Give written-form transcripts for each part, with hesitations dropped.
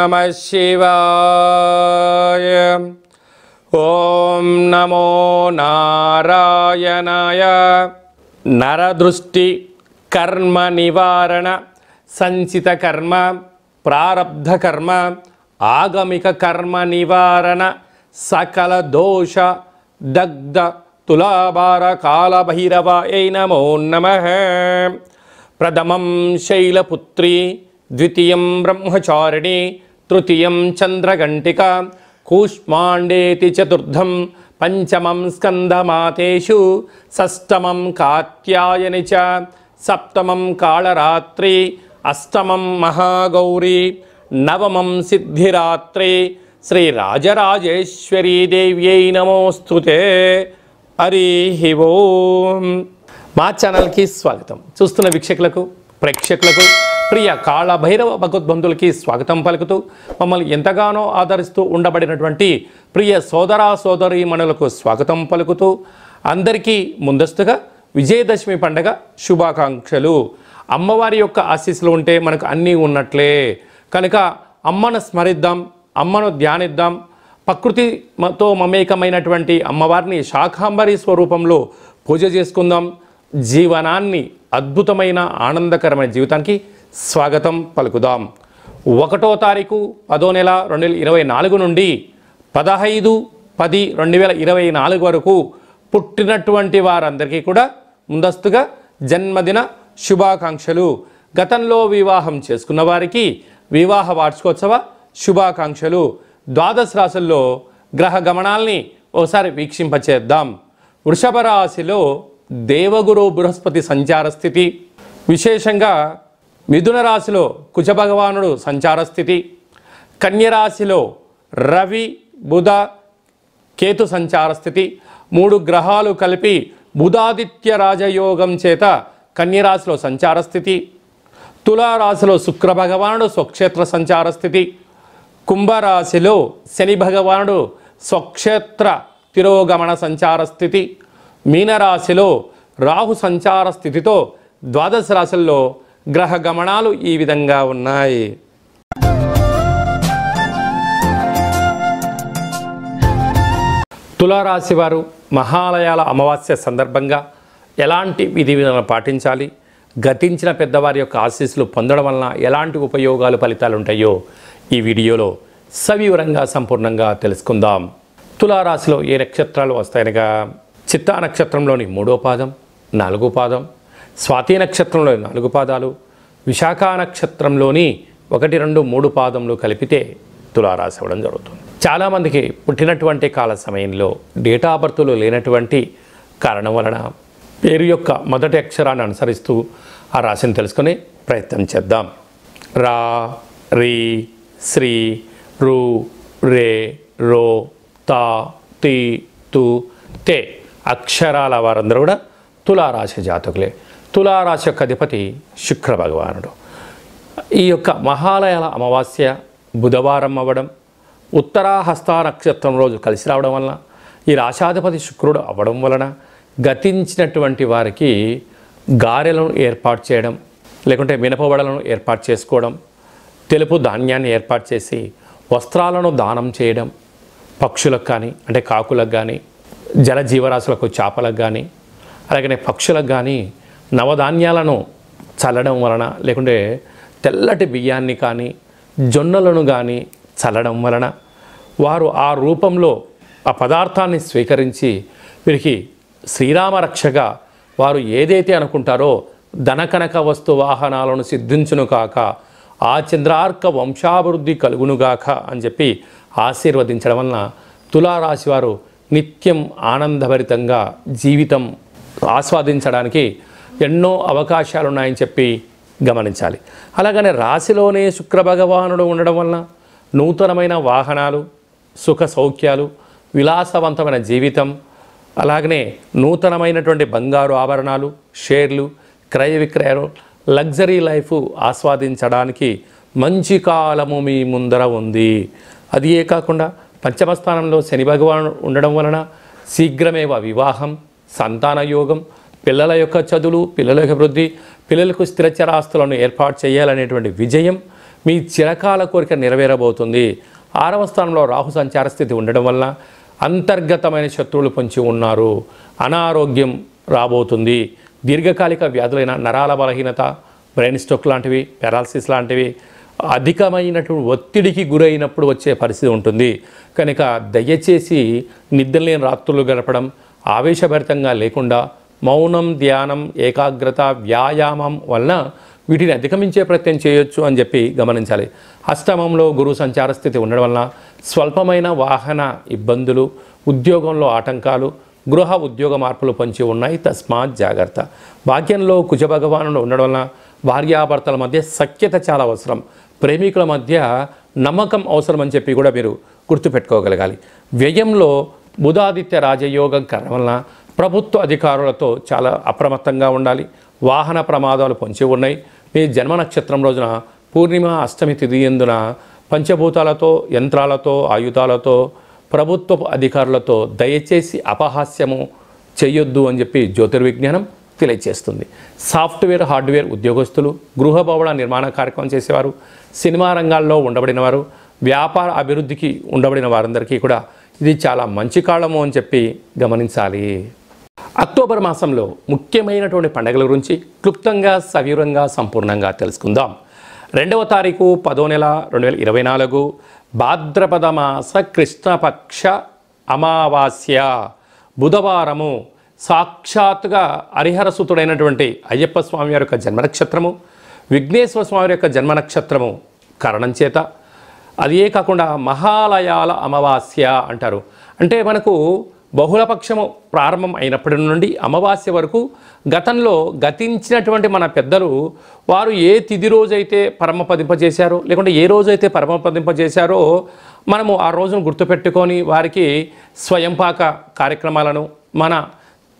నమః శివాయ. ఓం నమో నారాయణాయ. నరదృష్టి కర్మ నివారణ, సంచిత కర్మ, ప్రారబ్ధ కర్మ, ఆగమిక కర్మ నివారణ, సకల దోష దగ్ధ తులాభార కాళభైరవాయ నమో నమః. ప్రథమం శైలపుత్రి, ద్వితీయం బ్రహ్మచారిణి, తృతీయం చంద్రఘంటిక, కూష్మాండేతి చతుర్థం, పంచమం స్కందమాతేషు, షష్టమం కాత్యాయని చ, సప్తమం కాళరాత్రి, అష్టమం మహాగౌరీ, నవమం సిద్ధిరాత్రి. శ్రీ రాజరాజేశ్వరీ దేవ్యై నమోస్తుతే. హరి ఓం. మా ఛానల్కి స్వాగతం. చూస్తున్న వీక్షకులకు, ప్రేక్షకులకు, ప్రియ కాళభైరవ భగవద్బంధులకి స్వాగతం పలుకుతూ, మమ్మల్ని ఎంతగానో ఆదరిస్తూ ఉండబడినటువంటి ప్రియ సోదరా సోదరీమణులకు స్వాగతం పలుకుతూ, అందరికీ ముందస్తుగా విజయదశమి పండగ శుభాకాంక్షలు. అమ్మవారి యొక్క ఆశీస్సులు ఉంటే మనకు అన్నీ ఉన్నట్లే కనుక అమ్మను స్మరిద్దాం, అమ్మను ధ్యానిద్దాం. ప్రకృతితో మమేకమైనటువంటి అమ్మవారిని శాకాంబరి స్వరూపంలో పూజ చేసుకుందాం. జీవనాన్ని అద్భుతమైన ఆనందకరమైన జీవితానికి స్వాగతం పలుకుదాం. 1వ తారీఖు 10వ నెల 2024 నుండి 15/10/2024 వరకు పుట్టినటువంటి వారందరికీ కూడా ముందస్తుగా జన్మదిన శుభాకాంక్షలు. గతంలో వివాహం చేసుకున్న వారికి వివాహ వార్షికోత్సవ శుభాకాంక్షలు. ద్వాదశ రాశుల్లో గ్రహ గమనాల్ని ఒకసారి వీక్షింపచేద్దాం. వృషభ రాశిలో దేవగురు బృహస్పతి సంచార స్థితి, విశేషంగా మిథున రాశిలో కుజ భగవానుడు సంచార స్థితి, కన్యరాశిలో రవి బుధ కేతు సంచార స్థితి. 3 గ్రహాలు కలిపి బుధాదిత్య రాజయోగం చేత కన్యరాశిలో సంచార స్థితి. తులారాశిలో శుక్ర భగవానుడు స్వక్షేత్ర సంచార స్థితి. కుంభరాశిలో శని భగవానుడు స్వక్షేత్ర తిరోగమన సంచార స్థితి. మీనరాశిలో రాహు సంచార స్థితితో ద్వాదశ రాశుల్లో గ్రహ గమనాలు ఈ విధంగా ఉన్నాయి. తులారాశి వారు మహాలయాల అమావాస్య సందర్భంగా ఎలాంటి విధి విధానాలు పాటించాలి, గతించిన పెద్దవారి యొక్క ఆశీస్సులు పొందడం వలన ఎలాంటి ఉపయోగాలు ఫలితాలు ఉంటాయో ఈ వీడియోలో సవివరంగా సంపూర్ణంగా తెలుసుకుందాం. తులారాశిలో ఏ నక్షత్రాలు వస్తాయనగా చిత్తా నక్షత్రంలోని 3వ పాదం, 4వ పాదం, స్వాతి నక్షత్రంలోని 4 పాదాలు, విశాఖ నక్షత్రంలోని 1, 2, 3 పాదములు కలిపితే తులారాశి అవ్వడం జరుగుతుంది. చాలామందికి పుట్టినటువంటి కాల సమయంలో డేటా ఆఫ్ బర్త్లో లేనటువంటి కారణం వలన పేరు యొక్క మొదటి అక్షరాన్ని అనుసరిస్తూ ఆ రాశిని తెలుసుకునే ప్రయత్నం చేద్దాం. రా, రీ, శ్రీ, రు, రే, రో, తా, తి, తు, తే అక్షరాల వారందరూ కూడా తులారాశి జాతకులే. తులారాశి యొక్క అధిపతి శుక్ర భగవానుడు. ఈ యొక్క మహాలయాల అమావాస్య బుధవారం అవ్వడం, ఉత్తరాహస్త నక్షత్రం రోజు కలిసి రావడం వలన, ఈ రాశాధిపతి శుక్రుడు అవ్వడం వలన గతించినటువంటి వారికి గారెలను ఏర్పాటు చేయడం, లేకుంటే మినపవడలను ఏర్పాటు చేసుకోవడం, తెలుపు ధాన్యాన్ని ఏర్పాటు చేసి వస్త్రాలను దానం చేయడం, పక్షులకు కానీ అంటే కాకులకు కానీ, జల జీవరాశులకు చేపలకు కానీ, అలాగనే పక్షులకు కానీ నవధాన్యాలను చల్లడం వలన, లేకుంటే తెల్లటి బియ్యాన్ని కానీ జొన్నలను కానీ చల్లడం వలన వారు ఆ రూపంలో ఆ పదార్థాన్ని స్వీకరించి వీరికి శ్రీరామ రక్షగా వారు ఏదైతే అనుకుంటారో ధనకనక వస్తు వాహనాలను సిద్ధించును కాక, ఆ చంద్రార్క వంశాభివృద్ధి కలుగునుగాక అని చెప్పి ఆశీర్వదించడం వలన తులారాశి వారు నిత్యం ఆనందభరితంగా జీవితం ఆస్వాదించడానికి ఎన్నో అవకాశాలు ఉన్నాయని చెప్పి గమనించాలి. అలాగనే రాశిలోనే శుక్ర భగవానుడు ఉండడం వలన నూతనమైన వాహనాలు, సుఖ సౌఖ్యాలు, విలాసవంతమైన జీవితం, అలాగనే నూతనమైనటువంటి బంగారు ఆభరణాలు, షేర్లు, క్రయ విక్రయాలు, లగ్జరీ లైఫ్ ఆస్వాదించడానికి మంచి కాలము మీ ముందర ఉంది. అది ఏ కాకుండా పంచమ స్థానంలో శని భగవానుడు ఉండడం వలన శీఘ్రమేవ వివాహం, సంతాన యోగం, పిల్లల యొక్క చదువులు, పిల్లల యొక్క వృద్ధి, పిల్లలకు స్థిరచరాస్తులను ఏర్పాటు చేయాలనేటువంటి విజయం, మీ చిరకాల కోరిక నెరవేరబోతుంది. 6వ స్థానంలో రాహు సంచార స్థితి ఉండడం వల్ల అంతర్గతమైన శత్రువులు పొంచి ఉన్నారు. అనారోగ్యం రాబోతుంది. దీర్ఘకాలిక వ్యాధులైన నరాల బలహీనత, బ్రెయిన్ స్ట్రోక్ లాంటివి, పారాలసిస్ లాంటివి, అధికమైనటువంటి ఒత్తిడికి గురైనప్పుడు వచ్చే పరిస్థితి ఉంటుంది. కనుక దయచేసి నిద్రలేని రాత్రులు గడపడం, ఆవేశభరితంగా లేకుండా మౌనం, ధ్యానం, ఏకాగ్రత, వ్యాయామం వలన వీటిని అధిగమించే ప్రయత్నం చేయొచ్చు అని చెప్పి గమనించాలి. అష్టమంలో గురు సంచార స్థితి ఉండడం వలన స్వల్పమైన వాహన ఇబ్బందులు, ఉద్యోగంలో ఆటంకాలు, గృహ ఉద్యోగ మార్పులు పొంచి ఉన్నాయి. తస్మాత్ జాగ్రత్త. భాగ్యంలో కుజ భగవానుడు ఉండడం వలన భార్యాభర్తల మధ్య సఖ్యత చాలా అవసరం. ప్రేమికుల మధ్య నమ్మకం అవసరం అని చెప్పి కూడా మీరు గుర్తుపెట్టుకోగలగాలి. వ్యయంలో బుధాదిత్య రాజయోగం కారణం వలన ప్రభుత్వ అధికారులతో చాలా అప్రమత్తంగా ఉండాలి. వాహన ప్రమాదాలు పొంచి ఉన్నాయి. మీ జన్మ నక్షత్రం రోజున పూర్ణిమ, అష్టమి తిథి యందున పంచభూతాలతో, యంత్రాలతో, ఆయుధాలతో, ప్రభుత్వ అధికారులతో దయచేసి అపహాస్యము చేయొద్దు అని చెప్పి జ్యోతిర్విజ్ఞానం తెలియజేస్తుంది. సాఫ్ట్వేర్, హార్డ్వేర్ ఉద్యోగస్తులు, గృహ భవన నిర్మాణ కార్యక్రమం చేసేవారు, సినిమా రంగాల్లో ఉండబడిన వారు, వ్యాపార అభివృద్ధికి ఉండబడిన వారందరికీ కూడా ఇది చాలా మంచి కాలము అని చెప్పి గమనించాలి. అక్టోబర్ మాసంలో ముఖ్యమైనటువంటి పండుగల గురించి క్లుప్తంగా, సవివరంగా, సంపూర్ణంగా తెలుసుకుందాం. 2వ తారీఖు 10వ నెల 2024 భాద్రపద మాస కృష్ణపక్ష అమావాస్య బుధవారము. సాక్షాత్తుగా హరిహరసుతుడైనటువంటి అయ్యప్ప స్వామి వారి యొక్క జన్మ నక్షత్రము, విఘ్నేశ్వర స్వామి యొక్క జన్మ నక్షత్రము కారణం చేత అదే కాకుండా మహాలయాల అమావాస్య అంటారు. అంటే మనకు బహుళపక్షము ప్రారంభం అయినప్పటి నుండి అమావాస్య వరకు గతంలో గతించినటువంటి మన పెద్దలు వారు ఏ తిథి రోజైతే పరమపదింపజేశారో, లేకుంటే ఏ రోజైతే పరమపదింపజేశారో మనము ఆ రోజును గుర్తుపెట్టుకొని వారికి స్వయంపాక కార్యక్రమాలను, మన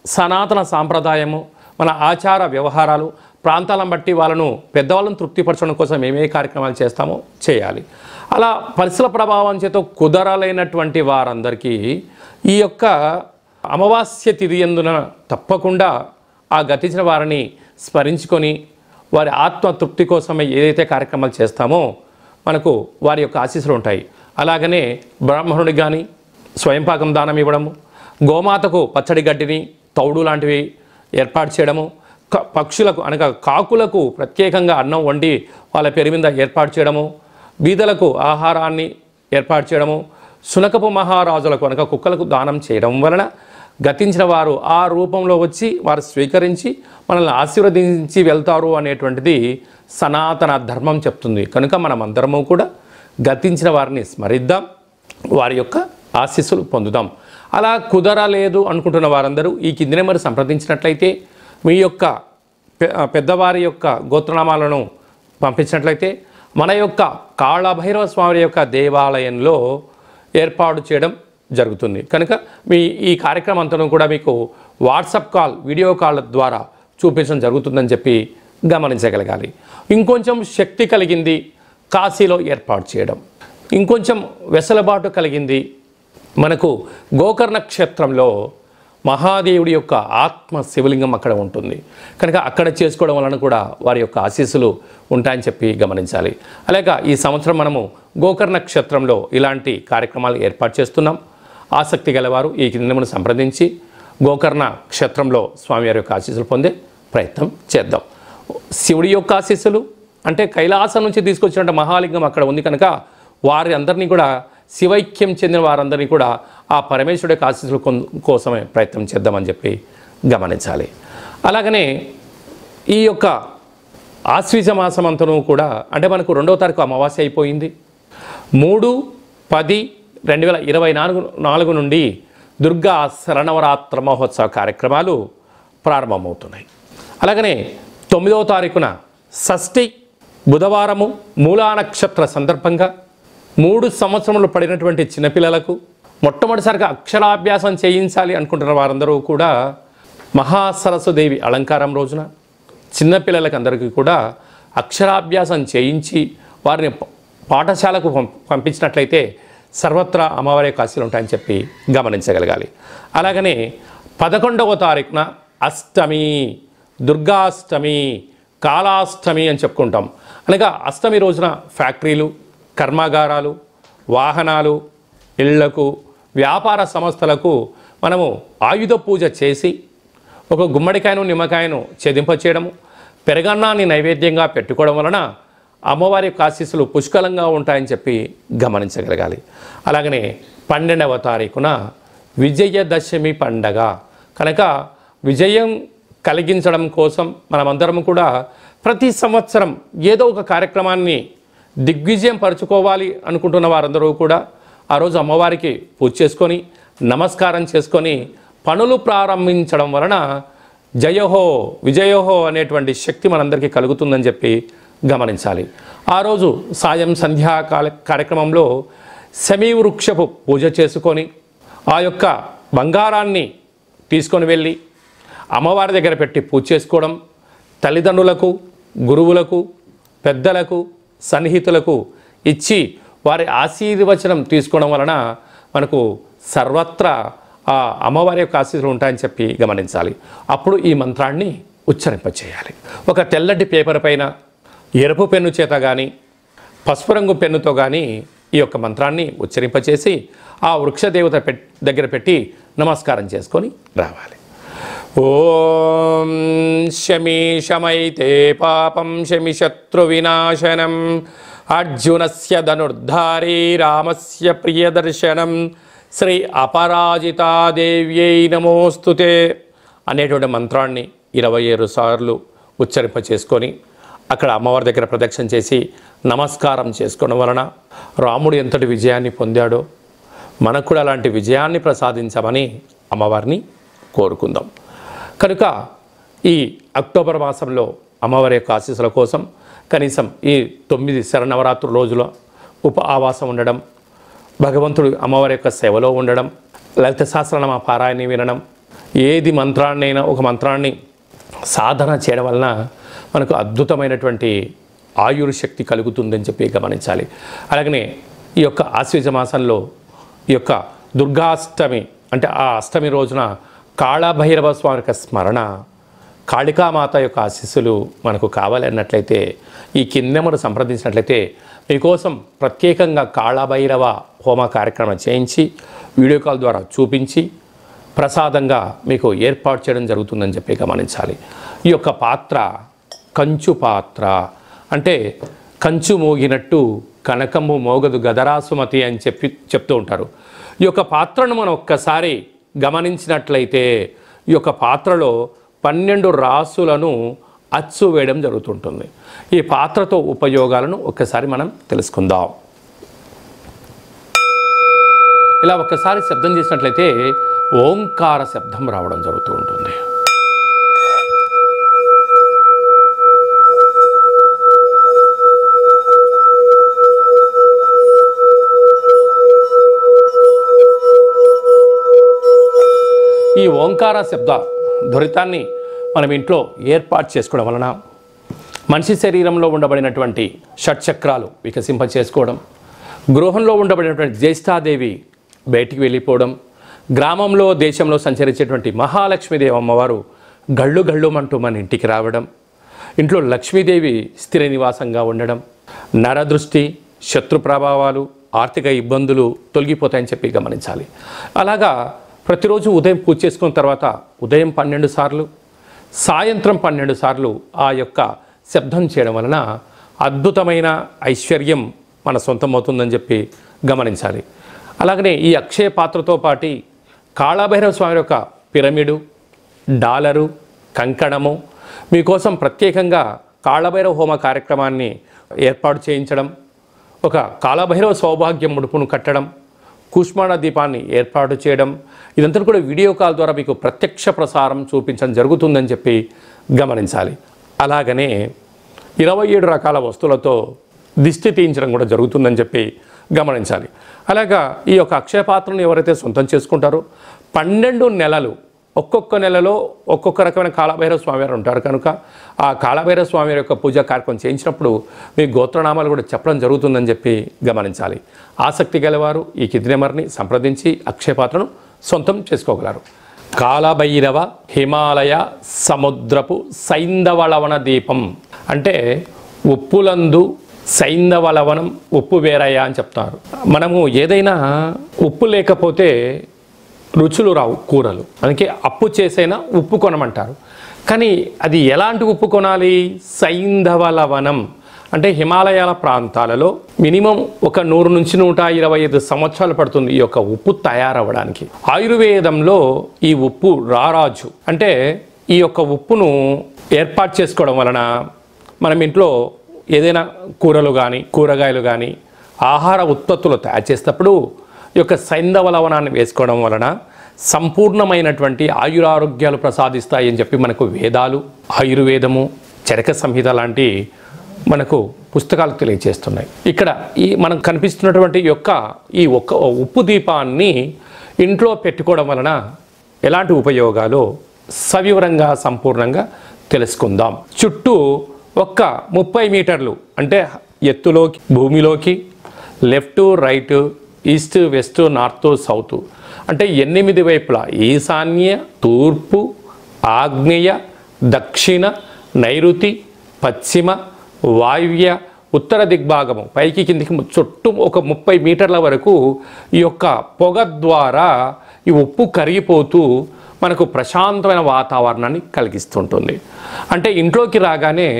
సనాతన సాంప్రదాయము, మన ఆచార వ్యవహారాలు, ప్రాంతాలను బట్టి వాళ్ళను పెద్దవాళ్ళను తృప్తిపరచడం కోసం ఏమే కార్యక్రమాలు చేస్తామో చేయాలి. అలా పరిస్థితుల ప్రభావం చేత కుదరలేనటువంటి వారందరికీ ఈ యొక్క అమావాస్య తిథి యందున తప్పకుండా ఆ గతించిన వారిని స్మరించుకొని వారి ఆత్మ తృప్తి కోసమే ఏదైతే కార్యక్రమాలు చేస్తామో మనకు వారి యొక్క ఆశీస్సులు ఉంటాయి. అలాగనే బ్రాహ్మణుడికి కానీ స్వయంపాకం దానం ఇవ్వడము, గోమాతకు పచ్చడి గడ్డిని, తౌడు లాంటివి ఏర్పాటు చేయడము, పక్షులకు అనగా కాకులకు ప్రత్యేకంగా అన్నం వండి వాళ్ళ పేరు మీద ఏర్పాటు చేయడము, బీదలకు ఆహారాన్ని ఏర్పాటు చేయడము, శునకపు మహారాజులకు అనగా కుక్కలకు దానం చేయడం వలన గతించిన వారు ఆ రూపంలో వచ్చి వారు స్వీకరించి మనల్ని ఆశీర్వదించి వెళ్తారు అనేటువంటిది సనాతన ధర్మం చెప్తుంది. కనుక మనమందరము కూడా గతించిన వారిని స్మరిద్దాం, వారి యొక్క ఆశీస్సులు పొందుదాం. అలా కుదరలేదు అనుకుంటున్న వారందరూ ఈ కింది నెంబర్ సంప్రదించినట్లయితే మీ యొక్క పెద్దవారి యొక్క గోత్రనామాలను పంపించినట్లయితే మన యొక్క కాళభైరవ స్వామి యొక్క దేవాలయంలో ఏర్పాటు చేయడం జరుగుతుంది. కనుక మీ ఈ కార్యక్రమం అంతా కూడా మీకు వాట్సాప్ కాల్, వీడియో కాల్ ద్వారా చూపించడం జరుగుతుందని చెప్పి గమనించగలగాలి. ఇంకొంచెం శక్తి కలిగింది కాశీలో ఏర్పాటు చేయడం, ఇంకొంచెం వెసులుబాటు కలిగింది మనకు గోకర్ణ క్షేత్రంలో మహాదేవుడి యొక్క ఆత్మ శివలింగం అక్కడ ఉంటుంది. కనుక అక్కడ చేసుకోవడం వలన కూడా వారి యొక్క ఆశీస్సులు ఉంటాయని చెప్పి గమనించాలి. అలాగే ఈ సంవత్సరం మనము గోకర్ణ క్షేత్రంలో ఇలాంటి కార్యక్రమాలు ఏర్పాటు చేస్తున్నాం. ఆసక్తి గలవారు ఈ కిందను సంప్రదించి గోకర్ణ క్షేత్రంలో స్వామివారి యొక్క ఆశీస్సులు పొందే ప్రయత్నం చేద్దాం. శివుడి యొక్క ఆశీస్సులు అంటే కైలాసం నుంచి తీసుకొచ్చినట్టు మహాలింగం అక్కడ ఉంది కనుక వారి అందరినీ కూడా శివైక్యం చెందిన వారందరినీ కూడా ఆ పరమేశ్వరుడి యొక్క ఆశీస్సుల కోసమే ప్రయత్నం చేద్దామని చెప్పి గమనించాలి. అలాగనే ఈ యొక్క ఆశ్వీజ మాసం అంతను కూడా అంటే మనకు 2వ తారీఖు అమావాస్య అయిపోయింది. 3/10/2024 నుండి దుర్గా శరణవరాత్ర మహోత్సవ కార్యక్రమాలు ప్రారంభమవుతున్నాయి. అలాగనే 9వ తారీఖున షష్ఠి బుధవారము మూలా నక్షత్ర సందర్భంగా 3 సంవత్సరములు పడినటువంటి చిన్నపిల్లలకు మొట్టమొదటిసారిగా అక్షరాభ్యాసం చేయించాలి అనుకుంటున్న వారందరూ కూడా మహాసరస్వదేవి అలంకారం రోజున చిన్నపిల్లలకు అందరికీ కూడా అక్షరాభ్యాసం చేయించి వారిని పాఠశాలకు పంపించినట్లయితే సర్వత్రా అమ్మవారి యొక్క ఆశీస్సులు ఉంటాయని చెప్పి గమనించగలగాలి. అలాగనే 11వ తారీఖున అష్టమి, దుర్గాష్టమి, కాళాష్టమి అని చెప్పుకుంటాం. అనగా అష్టమి రోజున ఫ్యాక్టరీలు, కర్మాగారాలు, వాహనాలు, ఇళ్లకు, వ్యాపార సంస్థలకు మనము ఆయుధ పూజ చేసి ఒక గుమ్మడికాయను నిమ్మకాయను చెదింపచేయడము, పెరగన్నాన్ని నైవేద్యంగా పెట్టుకోవడం వలన అమ్మవారి యొక్క ఆశీస్సులు పుష్కలంగా ఉంటాయని చెప్పి గమనించగలగాలి. అలాగనే 12వ తారీఖున విజయదశమి పండగ కనుక విజయం కలిగించడం కోసం మనమందరం కూడా ప్రతి సంవత్సరం ఏదో ఒక కార్యక్రమాన్ని దిగ్విజయం పరుచుకోవాలి అనుకుంటున్న వారందరూ కూడా ఆ రోజు అమ్మవారికి పూజ చేసుకొని నమస్కారం చేసుకొని పనులు ప్రారంభించడం వలన జయహో విజయోహో అనేటువంటి శక్తి మనందరికీ కలుగుతుందని చెప్పి గమనించాలి. ఆ రోజు సాయం సంధ్యా కార్యక్రమంలో శమీవృక్షపు పూజ చేసుకొని ఆ యొక్క బంగారాన్ని తీసుకొని వెళ్ళి అమ్మవారి దగ్గర పెట్టి పూజ చేసుకోవడం, తల్లిదండ్రులకు, గురువులకు, పెద్దలకు, సన్నిహితులకు ఇచ్చి వారి ఆశీర్వచనం తీసుకోవడం వలన మనకు సర్వత్రా ఆ అమ్మవారి యొక్క ఆశీస్సులు ఉంటాయని చెప్పి గమనించాలి. అప్పుడు ఈ మంత్రాన్ని ఉచ్చరింపచేయాలి. ఒక తెల్లటి పేపర్ పైన ఎరుపు పెన్ను చేత కానీ పసుపు రంగు పెన్నుతో కానీ ఈ యొక్క మంత్రాన్ని ఉచ్చరింపచేసి ఆ వృక్షదేవత దగ్గర పెట్టి నమస్కారం చేసుకొని రావాలి. ఓం శమి శమైతే పాపం శమి శత్రు వినాశనం అర్జునస్య ధనుర్ధారీ రామస్య ప్రియదర్శనం శ్రీ అపరాజితాదేవ్యై నమోస్తుతే అనేటువంటి మంత్రాన్ని 27 సార్లు ఉచ్చరింప చేసుకొని అక్కడ అమ్మవారి దగ్గర ప్రదక్షిణ చేసి నమస్కారం చేసుకోవడం వలన రాముడు ఎంతటి విజయాన్ని పొందాడో మనకు కూడా అలాంటి విజయాన్ని ప్రసాదించమని అమ్మవారిని కోరుకుందాం. కనుక ఈ అక్టోబర్ మాసంలో అమ్మవారి యొక్క ఆశీస్సుల కోసం కనీసం ఈ 9 శరన్నవరాత్రుల రోజుల ఆవాసం ఉండడం, భగవంతుడు అమ్మవారి యొక్క సేవలో ఉండడం, లలిత సహస్రనామ పారాయణ వినడం, ఏది మంత్రాన్నైనా ఒక మంత్రాన్ని సాధన చేయడం వలన మనకు అద్భుతమైనటువంటి ఆయుర్శక్తి కలుగుతుందని చెప్పి గమనించాలి. అలాగనే ఈ యొక్క ఆశ్వీజ మాసంలో ఈ యొక్క దుర్గాష్టమి అంటే ఆ అష్టమి రోజున కాళభైరవ స్వామి యొక్క స్మరణ, కాళికామాత యొక్క ఆశీస్సులు మనకు కావాలి అన్నట్లయితే ఈ కిందెమను సంప్రదించినట్లయితే మీకోసం ప్రత్యేకంగా కాళభైరవ హోమ కార్యక్రమం చేయించి వీడియో కాల్ ద్వారా చూపించి ప్రసాదంగా మీకు ఏర్పాటు చేయడం జరుగుతుందని చెప్పి గమనించాలి. ఈ యొక్క పాత్ర కంచు పాత్ర అంటే కంచు మోగినట్టు కనకము మోగదు గదరాసుమతి అని చెప్తూ ఉంటారు. ఈ యొక్క పాత్రను మనం ఒక్కసారి గమనించినట్లయితే ఈ యొక్క పాత్రలో 12 రాసులను అచ్చు వేయడం జరుగుతుంటుంది. ఈ పాత్రతో ఉపయోగాలను ఒక్కసారి మనం తెలుసుకుందాం. ఇలా ఒక్కసారి శబ్దం చేసినట్లయితే ఓంకార శబ్దం రావడం జరుగుతూ ఉంటుంది. ఈ ఓంకార శబ్ద ధ్వరితాన్ని మనం ఇంట్లో ఏర్పాటు చేసుకోవడం వలన మనిషి శరీరంలో ఉండబడినటువంటి షట్చక్రాలు వికసింప చేసుకోవడం, గృహంలో ఉండబడినటువంటి జ్యేష్ఠాదేవి బయటికి వెళ్ళిపోవడం, గ్రామంలో దేశంలో సంచరించేటువంటి మహాలక్ష్మీదేవి అమ్మవారు గళ్ళు గళ్ళుమంటూ మన ఇంటికి రావడం, ఇంట్లో లక్ష్మీదేవి స్థిర నివాసంగా ఉండడం, నరదృష్టి, శత్రు ప్రభావాలు, ఆర్థిక ఇబ్బందులు తొలగిపోతాయని చెప్పి గమనించాలి. అలాగా ప్రతిరోజు ఉదయం పూజ చేసుకున్న తర్వాత ఉదయం 12 సార్లు, సాయంత్రం 12 సార్లు ఆ యొక్క శబ్దం చేయడం వలన అద్భుతమైన ఐశ్వర్యం మన సొంతమవుతుందని చెప్పి గమనించాలి. అలాగనే ఈ అక్షయ పాత్రతో పాటు కాళభైరవ స్వామి యొక్క పిరమిడు, డాలరు, కంకణము మీకోసం ప్రత్యేకంగా కాళభైరవ హోమ కార్యక్రమాన్ని ఏర్పాటు చేయించడం, ఒక కాళభైరవ సౌభాగ్యం ముడుపును కట్టడం, కూష్మాండ దీపాన్ని ఏర్పాటు చేయడం, ఇదంతా కూడా వీడియో కాల్ ద్వారా మీకు ప్రత్యక్ష ప్రసారం చూపించడం జరుగుతుందని చెప్పి గమనించాలి. అలాగనే 27 రకాల వస్తువులతో దిష్టి తీయించడం కూడా జరుగుతుందని చెప్పి గమనించాలి. అలాగా ఈ యొక్క అక్షయ పాత్రను ఎవరైతే సొంతం చేసుకుంటారో 12 నెలలు ఒక్కొక్క నెలలో ఒక్కొక్క రకమైన కాళభైరవ స్వామివారు ఉంటారు కనుక ఆ కాళభైరవ స్వామివారి యొక్క పూజా కార్యక్రమం చేయించినప్పుడు మీ గోత్రనామాలు కూడా చెప్పడం జరుగుతుందని చెప్పి గమనించాలి. ఆసక్తి గలవారు ఈ కింది నెంబర్ని సంప్రదించి అక్షయ పాత్రను సొంతం చేసుకోగలరు. కాళభైరవ హిమాలయ సముద్రపు సైంధవళవన దీపం అంటే ఉప్పులందు సైంధవ లవణం ఉప్పు వేరయ్య అని చెప్తారు. మనము ఏదైనా ఉప్పు లేకపోతే రుచులు రావు కూరలు, అందుకే అప్పు చేసైనా ఉప్పు కొనమంటారు. కానీ అది ఎలాంటి ఉప్పు కొనాలి? సైంధవ లవణం అంటే హిమాలయాల ప్రాంతాలలో మినిమం ఒక 100 నుంచి 125 సంవత్సరాలు పడుతుంది ఈ యొక్క ఉప్పు తయారవ్వడానికి. ఆయుర్వేదంలో ఈ ఉప్పు రారాజు అంటే ఈ యొక్క ఉప్పును ఏర్పాటు చేసుకోవడం వలన మనం ఇంట్లో ఏదైనా కూరలు కానీ కూరగాయలు కానీ ఆహార ఉత్పత్తులు తయారు చేసేటప్పుడు ఈ యొక్క సైంధవ లవణాన్ని వేసుకోవడం వలన సంపూర్ణమైనటువంటి ఆయురారోగ్యాలు ప్రసాదిస్తాయి అని చెప్పి మనకు వేదాలు, ఆయుర్వేదము, చరక సంహిత లాంటి మనకు పుస్తకాలు తెలియజేస్తున్నాయి. ఇక్కడ మనకు కనిపిస్తున్నటువంటి ఈ ఒక్క ఉప్పు దీపాన్ని ఇంట్లో పెట్టుకోవడం వలన ఎలాంటి ఉపయోగాలు సవివరంగా సంపూర్ణంగా తెలుసుకుందాం. చుట్టూ 30 మీటర్లు అంటే ఎత్తులోకి భూమిలోకి left right east west north south అంటే 8 వైపులా ఈశాన్య, తూర్పు, ఆగ్నేయ, దక్షిణ, నైరుతి, పశ్చిమ, వాయువ్య, ఉత్తర దిగ్భాగము పైకి కిందికి చుట్టూ 30 మీటర్ల వరకు ఈ యొక్క పొగ ద్వారా ఈ ఉప్పు కరిగిపోతూ మనకు ప్రశాంతమైన వాతావరణాన్ని కలిగిస్తుంటుంది. అంటే ఇంట్లోకి రాగానే,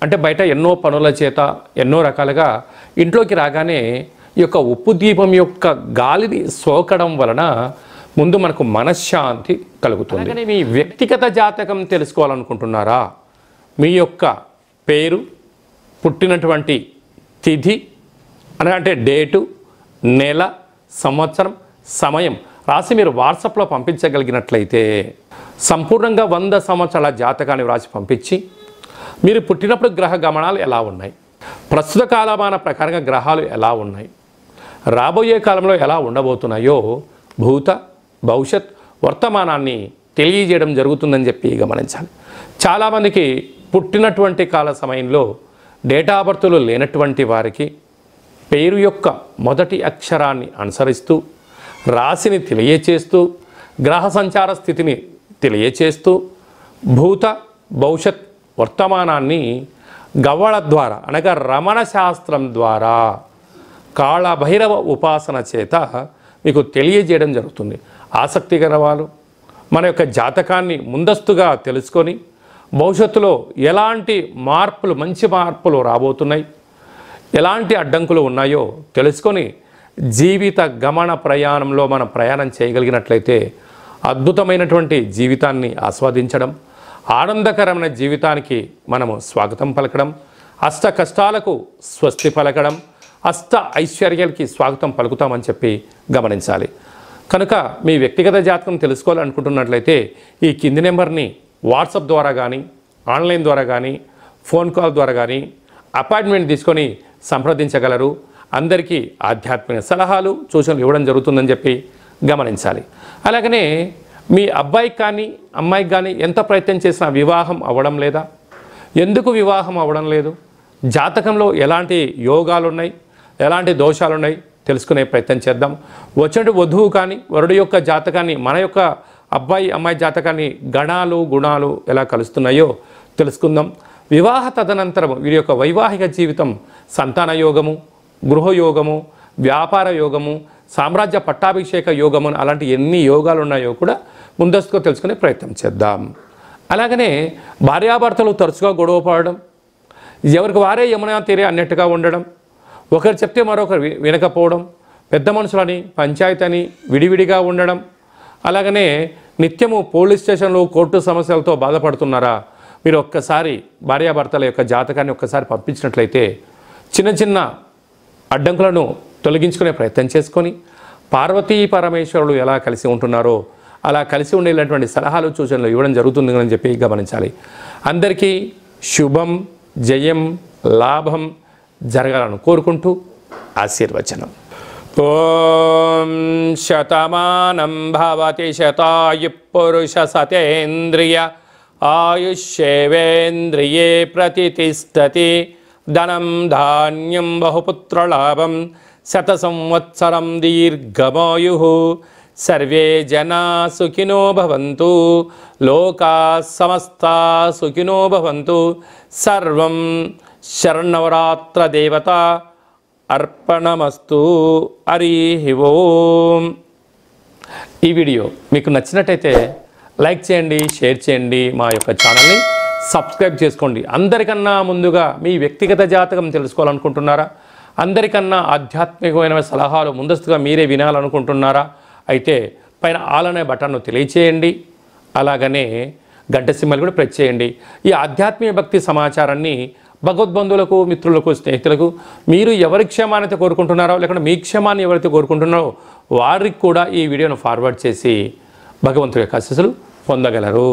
అంటే బయట ఎన్నో పనుల చేత ఎన్నో రకాలుగా ఇంట్లోకి రాగానే ఈ యొక్క ఉప్పు దీపం యొక్క గాలిని సోకడం వలన ముందు మనకు మనశ్శాంతి కలుగుతుంది. అలాగే మీ వ్యక్తిగత జాతకం తెలుసుకోవాలనుకుంటున్నారా? మీ యొక్క పేరు, పుట్టినటువంటి తిథి అంటే డేటు, నెల, సంవత్సరం, సమయం రాసి మీరు వాట్సాప్లో పంపించగలిగినట్లయితే సంపూర్ణంగా 100 సంవత్సరాల జాతకాన్ని వ్రాసి పంపించి మీరు పుట్టినప్పుడు గ్రహ గమనాలు ఎలా ఉన్నాయి, ప్రస్తుత కాలమాన ప్రకారంగా గ్రహాలు ఎలా ఉన్నాయి, రాబోయే కాలంలో ఎలా ఉండబోతున్నాయో భూత భవిష్యత్ వర్తమానాన్ని తెలియజేయడం జరుగుతుందని చెప్పి గమనించాలి. చాలామందికి పుట్టినటువంటి కాల సమయంలో డేటా బర్తులు లేనటువంటి వారికి పేరు యొక్క మొదటి అక్షరాన్ని అనుసరిస్తూ రాశిని తెలియచేస్తూ గ్రహ సంచార స్థితిని తెలియచేస్తూ భూత భవిష్యత్ వర్తమానాన్ని గవ్వళ ద్వారా అనగా రమణ శాస్త్రం ద్వారా కాళభైరవ ఉపాసన చేత మీకు తెలియజేయడం జరుగుతుంది. ఆసక్తి గల వాళ్ళు మన యొక్క జాతకాన్ని ముందస్తుగా తెలుసుకొని భవిష్యత్తులో ఎలాంటి మార్పులు, మంచి మార్పులు రాబోతున్నాయి, ఎలాంటి అడ్డంకులు ఉన్నాయో తెలుసుకొని జీవిత గమన ప్రయాణంలో మనం ప్రయాణం చేయగలిగినట్లయితే అద్భుతమైనటువంటి జీవితాన్ని ఆస్వాదించడం, ఆనందకరమైన జీవితానికి మనము స్వాగతం పలకడం, అష్ట కష్టాలకు స్వస్తి పలకడం, అష్ట ఐశ్వర్యాలకి స్వాగతం పలుకుతామని చెప్పి గమనించాలి. కనుక మీ వ్యక్తిగత జాతకం తెలుసుకోవాలనుకుంటున్నట్లయితే ఈ కింది నెంబర్ని వాట్సాప్ ద్వారా కానీ, ఆన్లైన్ ద్వారా కానీ, ఫోన్ కాల్ ద్వారా కానీ అపాయింట్మెంట్ తీసుకొని సంప్రదించగలరు. అందరికీ ఆధ్యాత్మిక సలహాలు, సూచనలు ఇవ్వడం జరుగుతుందని చెప్పి గమనించాలి. అలాగనే మీ అబ్బాయికి కానీ అమ్మాయికి కానీ ఎంత ప్రయత్నం చేసినా వివాహం అవ్వడం లేదా? ఎందుకు వివాహం అవ్వడం లేదు? జాతకంలో ఎలాంటి యోగాలు ఉన్నాయి, ఎలాంటి దోషాలు ఉన్నాయి తెలుసుకునే ప్రయత్నం చేద్దాం. వచ్చేటి వధువు కానీ వరుడు యొక్క జాతకాన్ని, మన యొక్క అబ్బాయి అమ్మాయి జాతకాన్ని గణాలు గుణాలు ఎలా కలుస్తున్నాయో తెలుసుకుందాం. వివాహ తదనంతరం వీరి యొక్క వైవాహిక జీవితం సంతాన యోగము, గృహయోగము, వ్యాపార యోగము, సామ్రాజ్య పట్టాభిషేక యోగము అలాంటి ఎన్ని యోగాలు ఉన్నాయో కూడా ముందస్తుగా తెలుసుకునే ప్రయత్నం చేద్దాం. అలాగనే భార్యాభర్తలు తరచుగా గొడవ పడడం, ఎవరికి వారే యమునా తీరే అన్నట్టుగా ఉండడం, ఒకరు చెప్తే మరొకరు వినకపోవడం, పెద్ద మనుషులని పంచాయతీ విడివిడిగా ఉండడం, అలాగనే నిత్యము పోలీస్ స్టేషన్లు కోర్టు సమస్యలతో బాధపడుతున్నారా? మీరు ఒక్కసారి భార్యాభర్తల యొక్క జాతకాన్ని ఒక్కసారి పంపించినట్లయితే చిన్న చిన్న అడ్డంకులను తొలగించుకునే ప్రయత్నం చేసుకొని పార్వతీ పరమేశ్వరులు ఎలా కలిసి ఉంటున్నారో అలా కలిసి ఉండేటువంటి సలహాలు సూచనలు ఇవ్వడం జరుగుతుందని చెప్పి గమనించాలి. అందరికీ శుభం, జయం, లాభం జరగాలని కోరుకుంటూ ఆశీర్వచనం. ఓం శతమానం భవతి శతాయు పురుష సతేంద్రియ ఆయుష్యేవేంద్రియే ప్రతిష్టతి ధనం ధాన్యం బహుపుత్రలాభం శత సంవత్సరం దీర్ఘమాయు సర్వే జనా సుఖినో భవంతు, లోకా సమస్తా సుఖినో భవంతు. సర్వం శరన్నవరాత్ర దేవత అర్పణమస్తు. హరి ఓం. ఈ వీడియో మీకు నచ్చినట్టయితే లైక్ చేయండి, షేర్ చేయండి, మా యొక్క ఛానల్ని సబ్స్క్రైబ్ చేసుకోండి. అందరికన్నా ముందుగా మీ వ్యక్తిగత జాతకం తెలుసుకోవాలనుకుంటున్నారా? అందరికన్నా ఆధ్యాత్మికమైన సలహాలు ముందస్తుగా మీరే వినాలనుకుంటున్నారా? అయితే పైన ఆల్ అనే బటన్ను తెలియచేయండి. అలాగనే గంట సింబల్ కూడా ప్రెస్ చేయండి. ఈ ఆధ్యాత్మిక భక్తి సమాచారాన్ని భగవద్బంధువులకు, మిత్రులకు, స్నేహితులకు మీరు ఎవరి క్షేమాన్ని కోరుకుంటున్నారో, లేకుంటే మీ క్షేమాన్ని ఎవరైతే కోరుకుంటున్నారో వారికి కూడా ఈ వీడియోను ఫార్వర్డ్ చేసి భగవంతుడి యొక్క ఆశీస్సులు పొందగలరు.